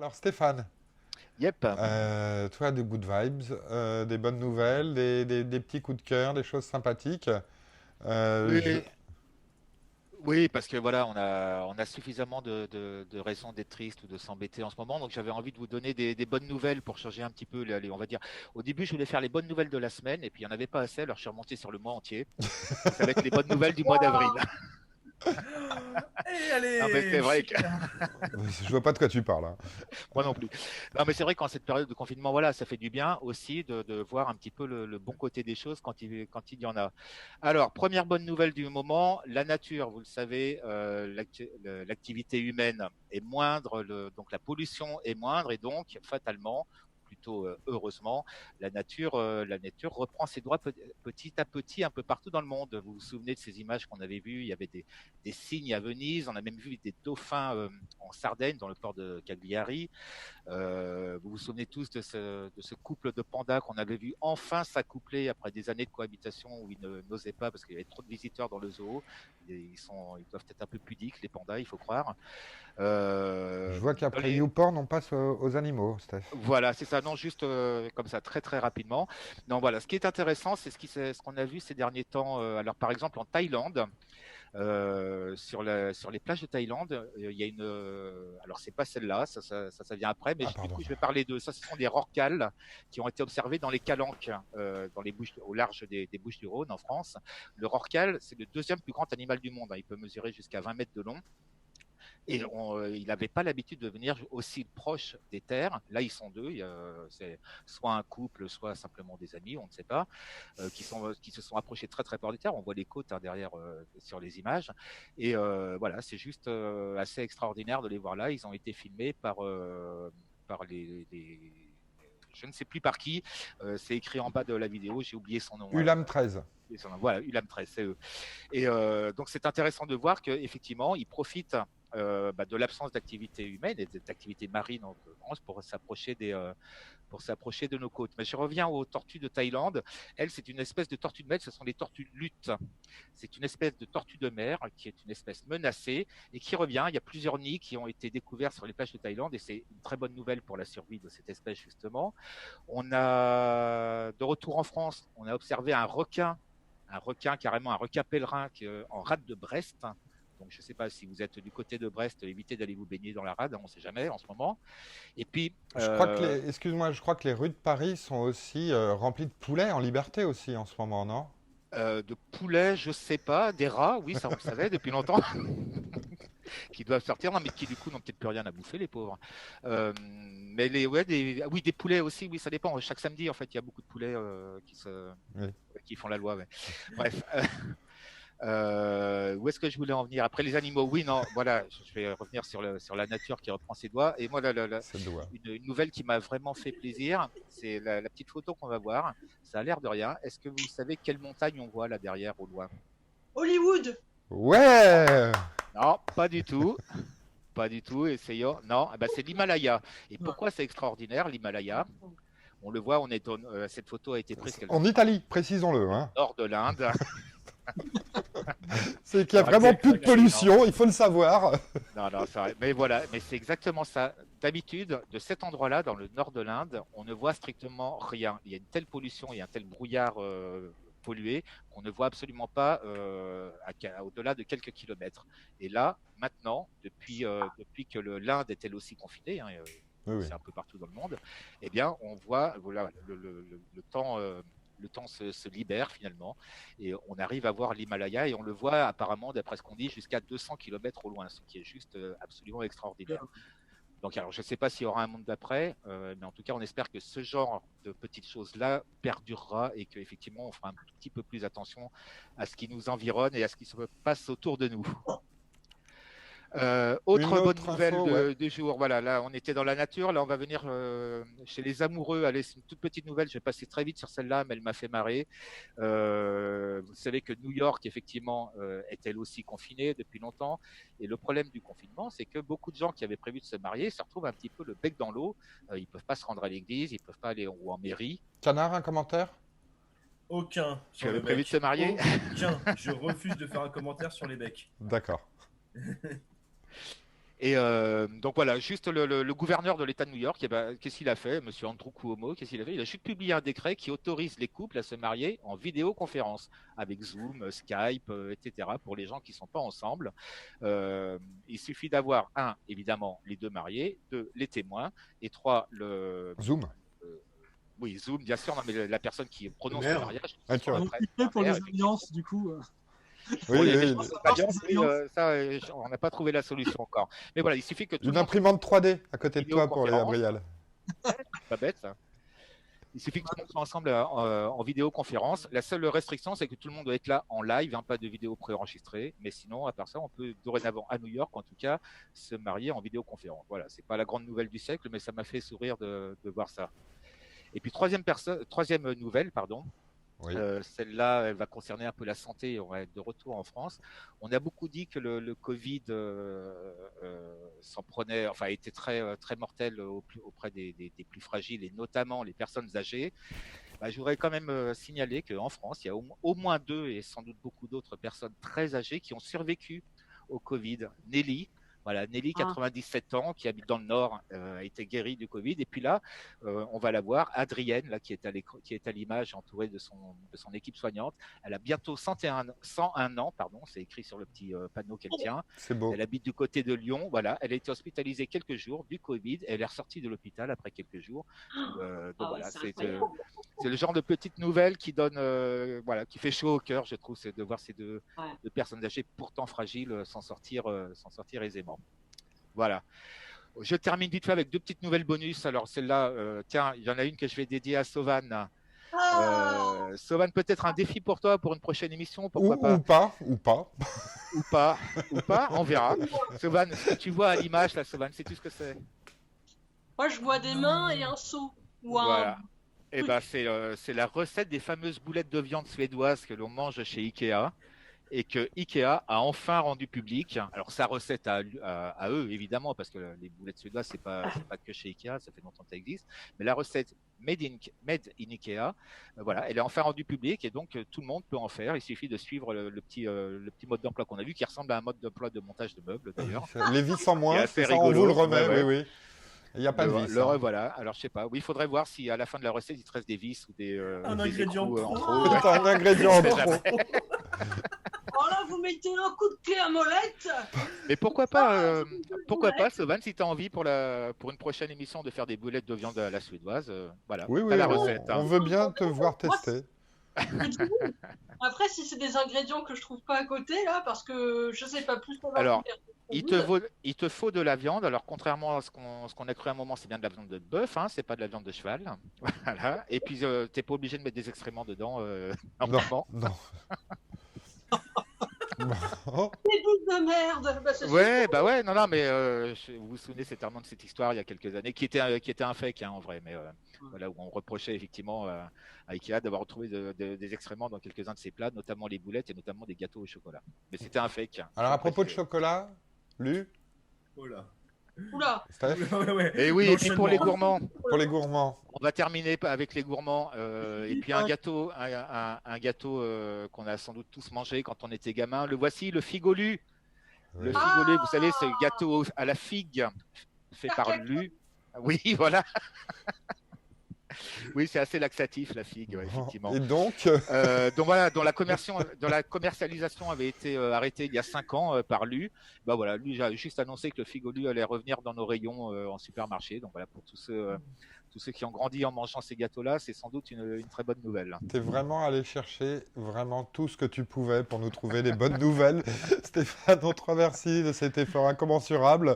Alors Stéphane, Yep. toi des good vibes, des bonnes nouvelles, des petits coups de cœur, des choses sympathiques. Euh, je- Oui, oui, parce que voilà, on a suffisamment de raisons d'être triste ou de s'embêter en ce moment. Donc j'avais envie de vous donner des bonnes nouvelles pour changer un petit peu, on va dire. Au début, je voulais faire les bonnes nouvelles de la semaine et puis il n'y en avait pas assez, alors je suis remonté sur le mois entier. Donc ça va être les bonnes nouvelles du mois d'avril. Waouh. Et Non, mais c'est allez, vrai que je vois pas de quoi tu parles, hein. moi non plus. Non, mais c'est vrai qu'en cette période de confinement, voilà, ça fait du bien aussi de voir un petit peu le bon côté des choses quand il y en a. Alors, première bonne nouvelle du moment, la nature, vous le savez, l'activité humaine est moindre, donc la pollution est moindre et donc fatalement, plutôt heureusement, la nature reprend ses droits petit à petit un peu partout dans le monde. Vous vous souvenez de ces images qu'on avait vues? Il y avait des cygnes à Venise, on a même vu des dauphins en Sardaigne, dans le port de Cagliari. Vous vous souvenez tous de ce couple de pandas qu'on avait vu enfin s'accoupler après des années de cohabitation où ils n'osaient pas parce qu'il y avait trop de visiteurs dans le zoo. Ils doivent être un peu pudiques, les pandas, il faut croire. Je Euh, vois dans qu'après les... YouPorn, on passe aux animaux, Steph. Voilà, c'est ça. Non, juste comme ça, très très rapidement. Non, voilà. Ce qui est intéressant, c'est ce qu'on a vu ces derniers temps. Alors, par exemple, en Thaïlande, sur les plages de Thaïlande, il y a alors c'est pas celle-là, ça vient après, mais Ah, du pardon. coup je vais parler de ça. Ce sont des rorquals qui ont été observés dans les calanques, dans les Bouches, au large des Bouches-du-Rhône en France. Le rorqual, c'est le deuxième plus grand animal du monde, hein. Il peut mesurer jusqu'à 20 mètres de long. Et il n'avait pas l'habitude de venir aussi proche des terres. Là, ils sont deux. C'est soit un couple, soit simplement des amis, on ne sait pas, qui se sont approchés très très près des terres. On voit les côtes, hein, derrière, sur les images. Et voilà, c'est juste assez extraordinaire de les voir là. Ils ont été filmés par je ne sais plus par qui. C'est écrit en bas de la vidéo. J'ai oublié son nom. Ulam 13. Voilà, Ulam 13, c'est eux. Et donc c'est intéressant de voir qu'effectivement, ils profitent de l'absence d'activité humaine et d'activité marine en l'occurrence pour s'approcher de nos côtes. Mais je reviens aux tortues de Thaïlande. Elles, c'est une espèce de tortue de mer, ce sont les tortues luttes. C'est une espèce de tortue de mer qui est une espèce menacée et qui revient. Il y a plusieurs nids qui ont été découverts sur les plages de Thaïlande et c'est une très bonne nouvelle pour la survie de cette espèce justement. On a, de retour en France, on a observé un requin, carrément un requin pèlerin en rade de Brest. Donc, je ne sais pas si vous êtes du côté de Brest, évitez d'aller vous baigner dans la rade, hein, on ne sait jamais en ce moment. Et puis, Excuse-moi, je crois que les rues de Paris sont aussi remplies de poulets en liberté aussi en ce moment, non? de poulets, je ne sais pas, des rats, oui, ça on le savait depuis longtemps, qui doivent sortir, non, mais qui du coup n'ont peut-être plus rien à bouffer, les pauvres. Mais ouais, oui, des poulets aussi, oui, ça dépend. Chaque samedi, en fait, il y a beaucoup de poulets Oui. qui font la loi. Ouais. Bref, où est-ce que je voulais en venir? Après les animaux, oui, non, voilà, je vais revenir sur la nature qui reprend ses doigts. Et moi, Ça doit. une nouvelle qui m'a vraiment fait plaisir, c'est la petite photo qu'on va voir. Ça a l'air de rien. Est-ce que vous savez quelle montagne on voit là derrière, au loin? Hollywood. Ouais! Non, pas du tout. Pas du tout, essayons. Non, eh ben, c'est l'Himalaya. Et pourquoi c'est extraordinaire, l'Himalaya? On le voit, cette photo a été prise En quelque part Italie, précisons-le, au hein. nord de l'Inde. C'est qu'il y a Alors, vraiment plus de non, pollution, il faut le savoir. non, non, mais voilà, mais c'est exactement ça. D'habitude, de cet endroit-là, dans le nord de l'Inde, on ne voit strictement rien. Il y a une telle pollution, il y a un tel brouillard pollué qu'on ne voit absolument pas au-delà de quelques kilomètres. Et là, maintenant, depuis que l'Inde est elle aussi confinée, hein, Oui, oui. c'est un peu partout dans le monde, eh bien, on voit voilà, le temps se libère finalement et on arrive à voir l'Himalaya et on le voit apparemment, d'après ce qu'on dit, jusqu'à 200 km au loin, ce qui est juste absolument extraordinaire. Donc, alors, je ne sais pas s'il y aura un monde d'après, mais en tout cas, on espère que ce genre de petites choses-là perdurera et qu'effectivement, on fera un tout petit peu plus attention à ce qui nous environne et à ce qui se passe autour de nous. Une Autre bonne autre nouvelle info, ouais. du jour, voilà, là on était dans la nature, là on va venir chez les amoureux. Allez, c'est une toute petite nouvelle, je vais passer très vite sur celle-là, mais elle m'a fait marrer. Vous savez que New York, effectivement, est elle aussi confinée depuis longtemps. Et le problème du confinement, c'est que beaucoup de gens qui avaient prévu de se marier se retrouvent un petit peu le bec dans l'eau. Ils peuvent pas se rendre à l'église, ils peuvent pas aller ou en mairie. Canard, un commentaire? Aucun Tu sur avais le prévu de se bec. marier? Aucun. Je refuse de faire un commentaire sur les becs. D'accord. Et donc voilà, juste le gouverneur de l'État de New York, eh ben, qu'est-ce qu'il a fait, Monsieur Andrew Cuomo, qu'est-ce qu'il a fait? Il a juste publié un décret qui autorise les couples à se marier en vidéoconférence, avec Zoom, Skype, etc., pour les gens qui ne sont pas ensemble. Il suffit d'avoir, un, évidemment, les deux mariés, deux, les témoins, et trois, Zoom. oui, Zoom, bien sûr, non, mais la personne qui prononce le Merde. mariage. Ah, tu vois. On est équipé pour les alliances, du coup. Oui, Pour les oui, échanges d'alliances, oui, ça, on n'a pas trouvé la solution encore. Mais voilà, il suffit que tout une le monde imprimante 3D à côté de toi pour les Vidéoconférence. Gabriel. pas bête, ça. Il suffit que tout le monde soit ensemble en vidéoconférence. La seule restriction, c'est que tout le monde doit être là en live, pas de vidéo préenregistrée. Mais sinon, à part ça, on peut dorénavant, à New York en tout cas, se marier en vidéoconférence. Voilà, c'est pas la grande nouvelle du siècle, mais ça m'a fait sourire de voir ça. Et puis troisième nouvelle, pardon. Oui. Celle-là, elle va concerner un peu la santé. On va être de retour en France. On a beaucoup dit que le Covid s'en prenait, enfin, était très mortel auprès des plus fragiles et notamment les personnes âgées. Bah, je voudrais quand même signaler qu'en France, il y a au moins 2 et sans doute beaucoup d'autres personnes très âgées qui ont survécu au Covid. Nelly, 97 ans, qui habite dans le Nord, a été guérie du Covid. Et puis là, on va la voir, Adrienne, là, qui est à l'image, entourée de son équipe soignante. Elle a bientôt 101 ans, c'est écrit sur le petit panneau qu'elle tient. C'est beau. Elle habite du côté de Lyon. Voilà, elle a été hospitalisée quelques jours du Covid. Elle est ressortie de l'hôpital après quelques jours. Donc voilà, c'est le genre de petite nouvelle qui donne, qui fait chaud au cœur, je trouve, c'est de voir ces deux personnes âgées pourtant fragiles s'en sortir aisément. Voilà. Je termine vite fait avec 2 petites nouvelles bonus. Alors celle-là, tiens, il y en a une que je vais dédier à Sauvan. Sauvan, peut-être un défi pour toi pour une prochaine émission, pourquoi pas. Ou pas. Ou pas, on verra. Sauvan, ce que tu vois à l'image, là, Sauvan, sais-tu ce que c'est? Moi, je vois des mains et un seau. Voilà. Et ben, c'est la recette des fameuses boulettes de viande suédoises que l'on mange chez Ikea. Et que Ikea a enfin rendu public. Alors sa recette à eux, évidemment, parce que les boulettes suédoises, c'est pas que chez Ikea, ça fait longtemps que ça existe. Mais la recette made in Ikea, voilà, elle est enfin rendue publique et donc tout le monde peut en faire. Il suffit de suivre le petit mode d'emploi qu'on a vu, qui ressemble à un mode d'emploi de montage de meubles d'ailleurs. Les vis en moins, c'est ça, on vous le remet, oui. Il n'y a pas de vis. Voilà, alors je sais pas. Oui, il faudrait voir si à la fin de la recette, il te reste des vis ou des ingrédient écrous en trop. trop. Un ingrédient en trop. Oh là, vous mettez un coup de clé à molette. Mais pourquoi pas, Sauvan, si tu as envie pour une prochaine émission de faire des boulettes de viande à la suédoise, voilà, Oui, t'as la on recette. on veut bien te voir tester. Après, si c'est des ingrédients que je trouve pas à côté, là, parce que je sais pas plus. Alors, il te faut de la viande. Alors, contrairement à ce qu'on a cru à un moment, c'est bien de la viande de bœuf, c'est pas de la viande de cheval. Voilà. Et puis, t'es pas obligé de mettre des excréments dedans, normalement. Non. Des boules de merde. Bah, Ouais, non, mais vous vous souvenez certainement de cette histoire il y a quelques années, qui était un fake, en vrai, mais voilà, où on reprochait effectivement à Ikea d'avoir retrouvé des excréments dans quelques-uns de ses plats, notamment les boulettes et notamment des gâteaux au chocolat. Mais c'était un fake. Alors, à propos de chocolat, Lu, Oh là. Oula. Steph, Ouais. Et oui, et puis pour les gourmands, pour les gourmands. on va terminer avec les gourmands. Et puis un gâteau qu'on a sans doute tous mangé quand on était gamin. Le voici, le figolu. Oui. Le figolé, vous savez, ce gâteau à la figue fait par Lu. Oui, voilà. Oui, c'est assez laxatif, la figue, ouais, effectivement. Et donc, Donc voilà, dont la commercialisation avait été arrêtée il y a 5 ans par Lu. Bah voilà, lui a juste annoncé que le Figolu allait revenir dans nos rayons en supermarché. Donc voilà, pour tous ceux qui ont grandi en mangeant ces gâteaux-là, c'est sans doute une très bonne nouvelle. t'es vraiment allé chercher vraiment tout ce que tu pouvais pour nous trouver des bonnes nouvelles. Stéphane, on te remercie de cet effort incommensurable